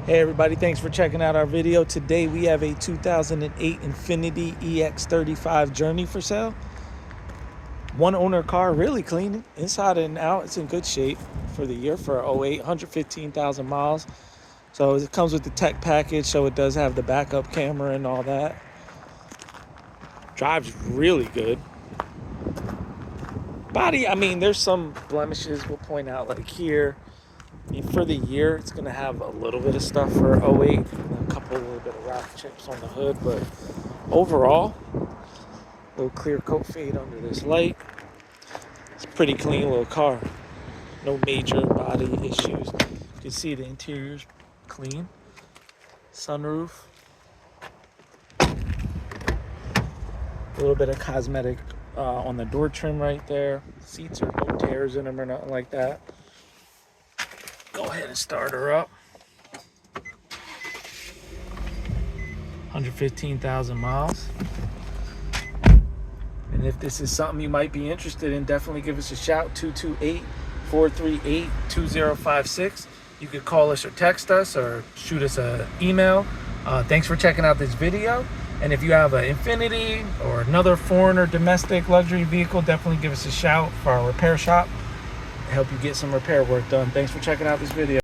Hey everybody, thanks for checking out our video. Today we have a 2008 Infiniti EX35 Journey for sale. One owner car, really clean inside and out. It's in good shape for the year for 08, 115,000 miles. So it comes with the tech package, so it does have the backup camera and all that. Drives really good. Body, I mean, there's some blemishes we'll point out, like here. For the year, it's going to have a little bit of stuff for 08, a little bit of rock chips on the hood, but overall, a little clear coat fade under this light. It's a pretty clean little car. No major body issues. You can see the interior's clean. Sunroof. A little bit of cosmetic on the door trim right there. Seats are no tears in them or nothing like that. Go ahead and start her up. 115,000 miles. And if this is something you might be interested in, definitely give us a shout. 228-438-2056. You could call us or text us or shoot us an email. Thanks for checking out this video. And if you have an Infiniti or another foreign or domestic luxury vehicle, definitely give us a shout for our repair shop. Help you get some repair work done. Thanks for checking out this video.